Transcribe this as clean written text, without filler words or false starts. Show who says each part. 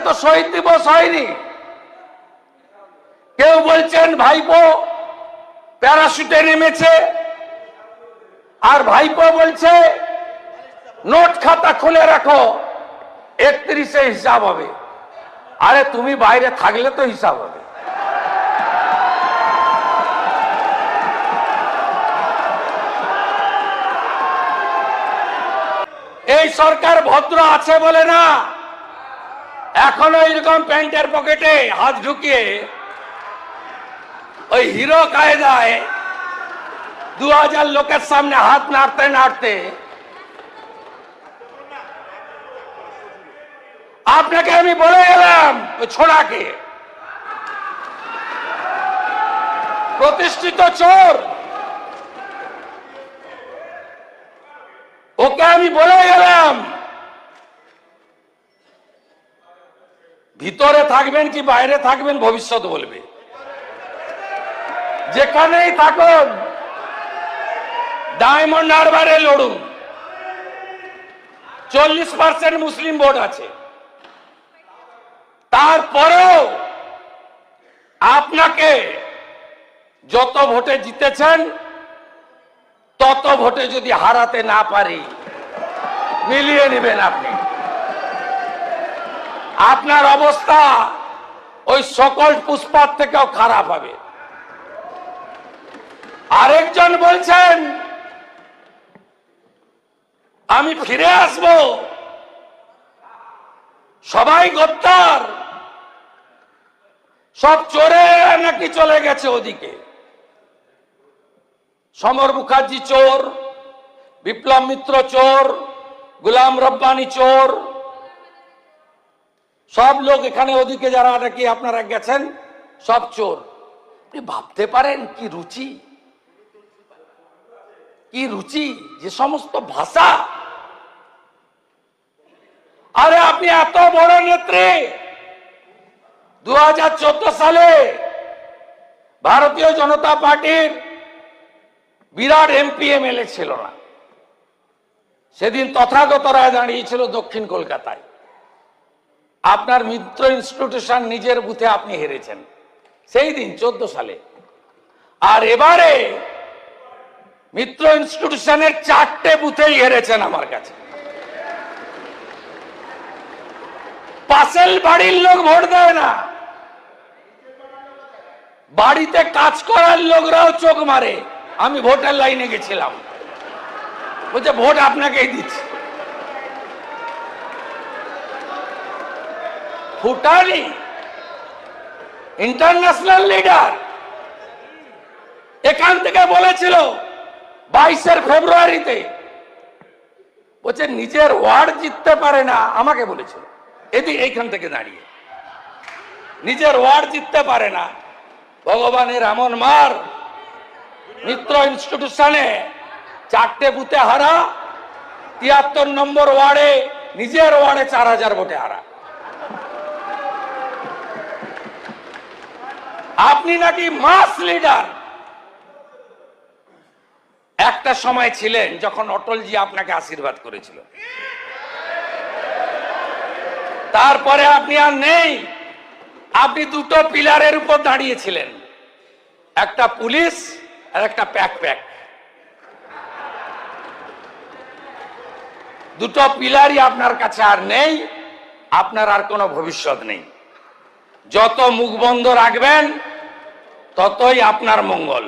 Speaker 1: তো শহীদ দিবস হয়নি। কেউ বলছেন ভাইপো প্যারাশুটে নেমেছে, আর ভাইপো বলছে নোট খাতা খুলে রাখো 31-এ হিসাব হবে। আরে তুমি বাইরে থাকলে তো হিসাব হবে। এই সরকার ভদ্র আছে বলে না এখনো এরকম প্যান্টের পকেটে হাত ঢুকিয়ে ওই হিরো কায়দায় 2000 লোকের সামনে হাত নাড়তে নাড়তে আপনাকে আমি বলে গেলাম, ওই ছোড়াকে প্রতিষ্ঠিত চোর, ওকে আমি বলে গেলাম ভিতরে থাকবেন কি বাইরে থাকবেন ভবিষ্যৎ বলবে। যেখানেই থাকুন ডায়মন্ড হারবারে লড়ুন। 40% মুসলিম ভোট আছে, তারপরেও আপনাকে যত ভোটে জিতেছেন তত ভোটে যদি হারাতে না পারি মিলিয়ে নেবেন আপনি। আপনার অবস্থা ওই সকল পুষ্পার থেকেও খারাপ হবে। আরেকজন বলছেন আমি ফিরে আসব, সবাই গদ্দার, সব চোরে নাকি চলে গেছে ওদিকে। সমর মুখার্জি চোর, বিপ্লব মিত্র চোর, গোলাম রব্বানি চোর, সব লোক এখানে ওদিকে যারা নাকি আপনারা গেছেন সব চোর। আপনি ভাবতে পারেন কি রুচি, কি রুচি, যে সমস্ত ভাষা। আরে আপনি এত বড় নেত্রী, 2014 সালে ভারতীয় জনতা পার্টির বিরাট এমপি এমএলএ ছিল না। সেদিন তথাগত রায় দাঁড়িয়েছিল দক্ষিণ কলকাতায়। আপনার মিত্র ইনস্টিটিউশন নিজের বুথে আপনি হেরেছেন সেই দিন 14 সালে। আর এবারে মিত্র ইনস্টিটিউশনের 4টে বুথেই হেরেছেন আমার কাছে। পাশের বাড়ির লোক ভোট দেয় না, বাড়িতে কাজ করার লোকরাও চোখ মারে। আমি ভোটার লাইনে গেছিলাম, বলছে ভোট আপনাকেই দিচ্ছি। ফুটানি ইন্টারন্যাশনাল লিডার এখান থেকে বলেছিল 22 ফেব্রুয়ারিতে, বলছে নিজের ওয়ার্ড জিততে পারে না। আমাকে বলেছিল এইখান থেকে দাঁড়িয়ে নিজের ওয়ার্ড জিততে পারে না। ভগবানের এমন মার, মিত্র ইনস্টিটিউশনে 4টে বুথে হারা, 73 নম্বর ওয়ার্ডে নিজের ওয়ার্ডে 4000 ভোটে হারা। আপনি নাকি মাস লিডার। একটা সময় ছিলেন যখন অটলজি আপনাকে আশীর্বাদ করেছিল, তারপরে আপনি আর নেই। আপনি দুটো পিলারের উপর দাঁড়িয়েছিলেন, একটা পুলিশ আর একটা প্যাক। দুটো পিলারই আপনার কাছে আর নেই, আপনার আর কোনো ভবিষ্যৎ নেই। যত মুখ বন্ধ রাখবেন ততই আপনার মঙ্গল।